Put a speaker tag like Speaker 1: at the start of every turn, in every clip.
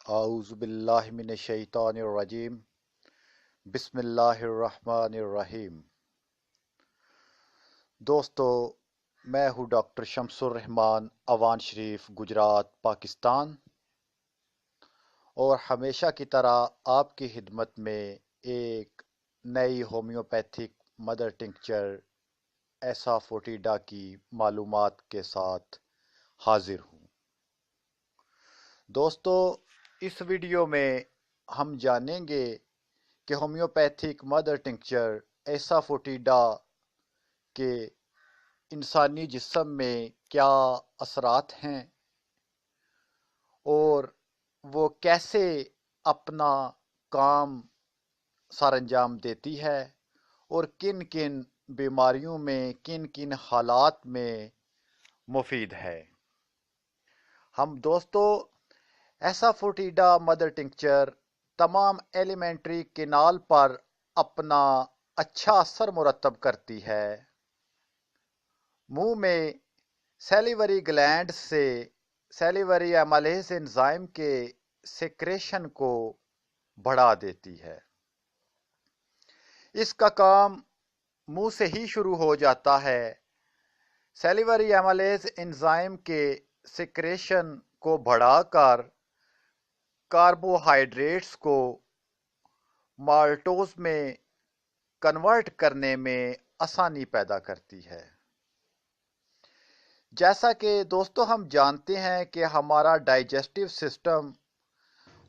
Speaker 1: اعوذ باللہ من الشیطان الرجیم بسم اللہ الرحمن الرحیم۔ دوستو، میں ہوں ڈاکٹر شمس الرحمان، اوان شریف، گجرات، پاکستان، اور ہمیشہ کی طرح آپ کی خدمت میں ایک نئی ہومیوپیتھک مدر ٹنکچر ایسافوٹیڈا کی معلومات کے ساتھ حاضر ہوں۔ دوستو، اس ویڈیو میں ہم جانیں گے کہ ہومیوپیتھک مدر ٹنکچر ایسافوٹیڈا کے انسانی جسم میں کیا اثرات ہیں اور وہ کیسے اپنا کام سر انجام دیتی ہے اور کن کن بیماریوں میں کن کن حالات میں مفید ہے۔ ہم دوستو ایسافوٹیڈا مدر ٹنکچر تمام ایلیمنٹری کینال پر اپنا اچھا اثر مرتب کرتی ہے۔ منہ میں سیلیوری گلینڈ سے سیلیوری ایمالیز انزائم کے سیکریشن کو بڑھا دیتی ہے۔ اس کا کام منہ سے ہی شروع ہو جاتا ہے۔ سیلیوری ایمالیز انزائم کے سیکریشن کو بڑھا کر کاربوہائیڈریٹس کو مالٹوز میں کنورٹ کرنے میں آسانی پیدا کرتی ہے۔ جیسا کہ دوستو ہم جانتے ہیں کہ ہمارا ڈائجسٹو سسٹم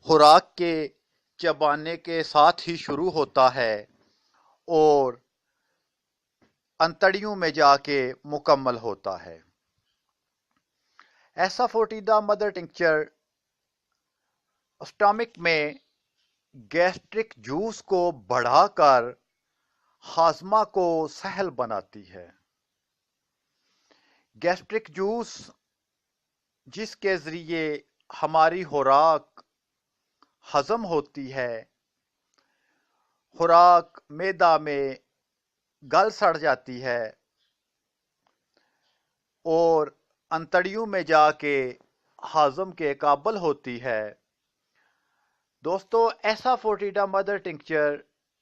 Speaker 1: خوراک کے چبانے کے ساتھ ہی شروع ہوتا ہے اور انتڑیوں میں جا کے مکمل ہوتا ہے۔ ایسافوٹیڈا مدر ٹنکچر اسٹامک میں گیسٹرک جوس کو بڑھا کر ہاضمہ کو سہل بناتی ہے۔ گیسٹرک جوس جس کے ذریعے ہماری خوراک ہضم ہوتی ہے، خوراک معدہ میں گل سڑ جاتی ہے اور انتڑیوں میں جا کے ہاضم کے قابل ہوتی ہے۔ دوستو ایسافوٹیڈا مدر ٹنکچر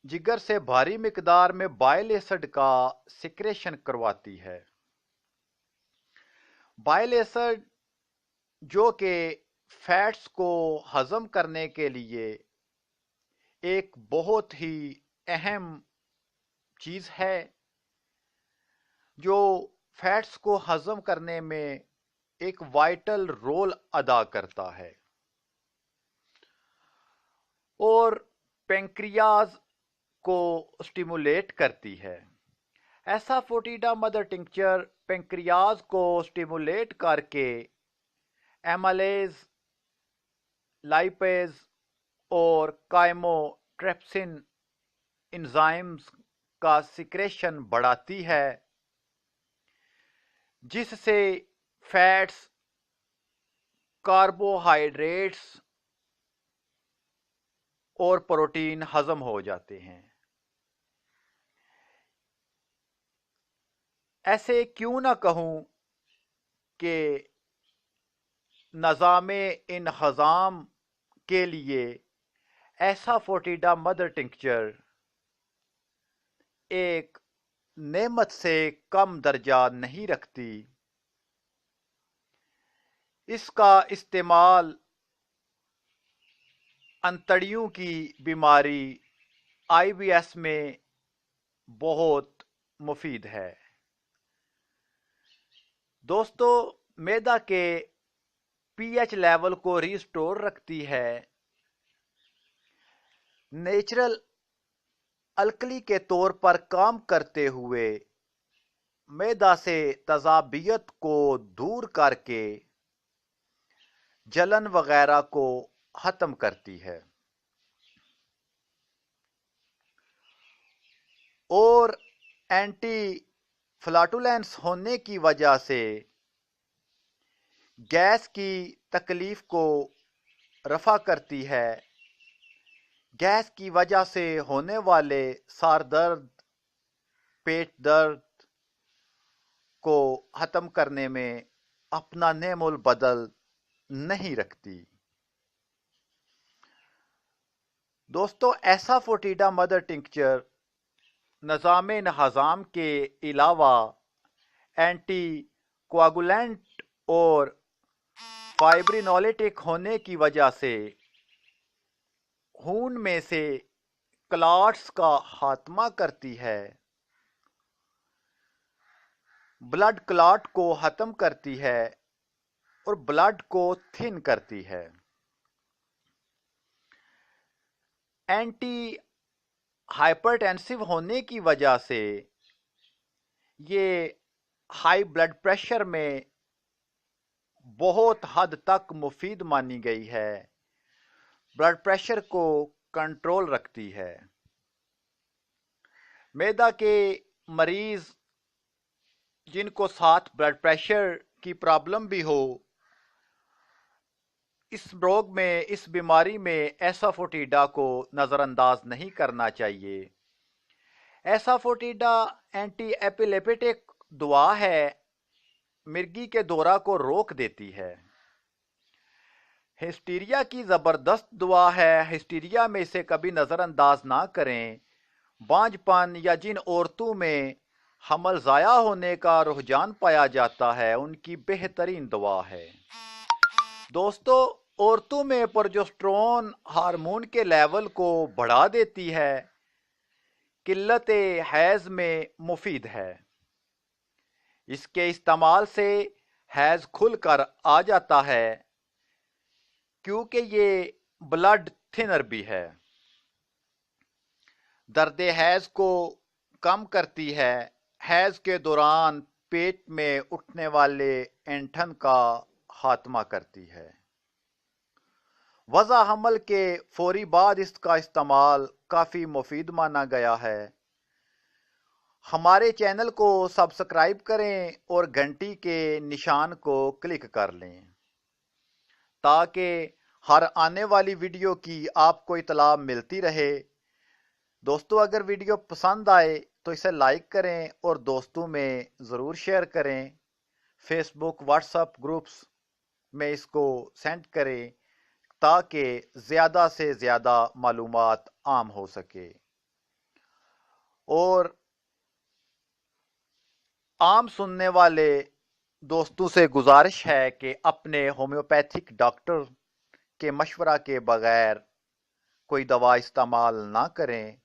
Speaker 1: جگر سے بھاری مقدار میں بائل ایسڈ کا سیکریشن کرواتی ہے۔ بائل ایسڈ جو کہ فیٹس کو ہضم کرنے کے لیے ایک بہت ہی اہم چیز ہے، جو فیٹس کو ہضم کرنے میں ایک وائٹل رول ادا کرتا ہے اور پینکریاز کو سٹیمولیٹ کرتی ہے۔ ایسافوٹیڈا مدر ٹنکچر پینکریاز کو سٹیمولیٹ کر کے ایمالیز، لائپیز اور کائموٹریپسن انزائمز کا سیکریشن بڑھاتی ہے، جس سے فیٹس، کاربوہائیڈریٹس اور پروٹین ہضم ہو جاتے ہیں۔ ایسے کیوں نہ کہوں کہ نظام انہضام کے لیے ایسافوٹیڈا مدر ٹنکچر ایک نعمت سے کم درجہ نہیں رکھتی۔ اس کا استعمال انتڑیوں کی بیماری IBS میں بہت مفید ہے۔ دوستو معدہ کے pH لیول کو ریسٹور رکھتی ہے۔ نیچرل الکلی کے طور پر کام کرتے ہوئے معدہ سے تذابیت کو دور کر کے جلن وغیرہ کو ختم کرتی ہے اور اینٹی فلاٹولینس ہونے کی وجہ سے گیس کی تکلیف کو رفع کرتی ہے۔ گیس کی وجہ سے ہونے والے سر درد، پیٹ درد کو ختم کرنے میں اپنا نعم البدل نہیں رکھتی۔ دوستو ایسافوٹیڈا مدر ٹنکچر نظام ہضام کے علاوہ اینٹی کوآگولینٹ اور فائبرینولیٹک ہونے کی وجہ سے خون میں سے کلاٹس کا خاتمہ کرتی ہے، بلڈ کلاٹ کو ختم کرتی ہے اور بلڈ کو تھن کرتی ہے۔ اینٹی ہائپرٹینسو ہونے کی وجہ سے یہ ہائی بلڈ پریشر میں بہت حد تک مفید مانی گئی ہے، بلڈ پریشر کو کنٹرول رکھتی ہے۔ معدہ کے مریض جن کو ساتھ بلڈ پریشر کی پرابلم بھی ہو، اس بیماری میں ایسافوٹیڈا کو نظر انداز نہیں کرنا چاہیے۔ ایسافوٹیڈا اینٹی ایپیلیپٹک دوا ہے، مرگی کے دورہ کو روک دیتی ہے۔ ہسٹیریا کی زبردست دوا ہے، ہسٹیریا میں اسے کبھی نظر انداز نہ کریں۔ بانجھ پن یا جن عورتوں میں حمل ضائع ہونے کا رجحان پایا جاتا ہے، ان کی بہترین دوا ہے۔ دوستو عورتوں میں پروجسٹرون ہارمون کے لیول کو بڑھا دیتی ہے، قلت حیض میں مفید ہے۔ اس کے استعمال سے حیض کھل کر آ جاتا ہے کیونکہ یہ بلڈ تھنر بھی ہے۔ درد حیض کو کم کرتی ہے، حیض کے دوران پیٹ میں اٹھنے والے اینٹھن کا خاتمہ کرتی ہے۔ وضع حمل کے فوری بعد اس کا استعمال کافی مفید مانا گیا ہے۔ ہمارے چینل کو سبسکرائب کریں اور گھنٹی کے نشان کو کلک کر لیں تاکہ ہر آنے والی ویڈیو کی آپ کو اطلاع ملتی رہے۔ دوستو اگر ویڈیو پسند آئے تو اسے لائک کریں اور دوستوں میں ضرور شیئر کریں۔ فیس بک واٹس ایپ گروپس میں اس کو سینڈ کریں تاکہ زیادہ سے زیادہ معلومات عام ہو سکے۔ اور عام سننے والے دوستوں سے گزارش ہے کہ اپنے ہومیوپیتھک ڈاکٹر کے مشورہ کے بغیر کوئی دوا استعمال نہ کریں۔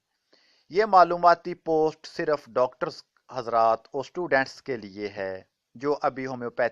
Speaker 1: یہ معلوماتی پوسٹ صرف ڈاکٹرز حضرات اور اسٹوڈنٹس کے لیے ہے جو ابھی ہومیوپیتھی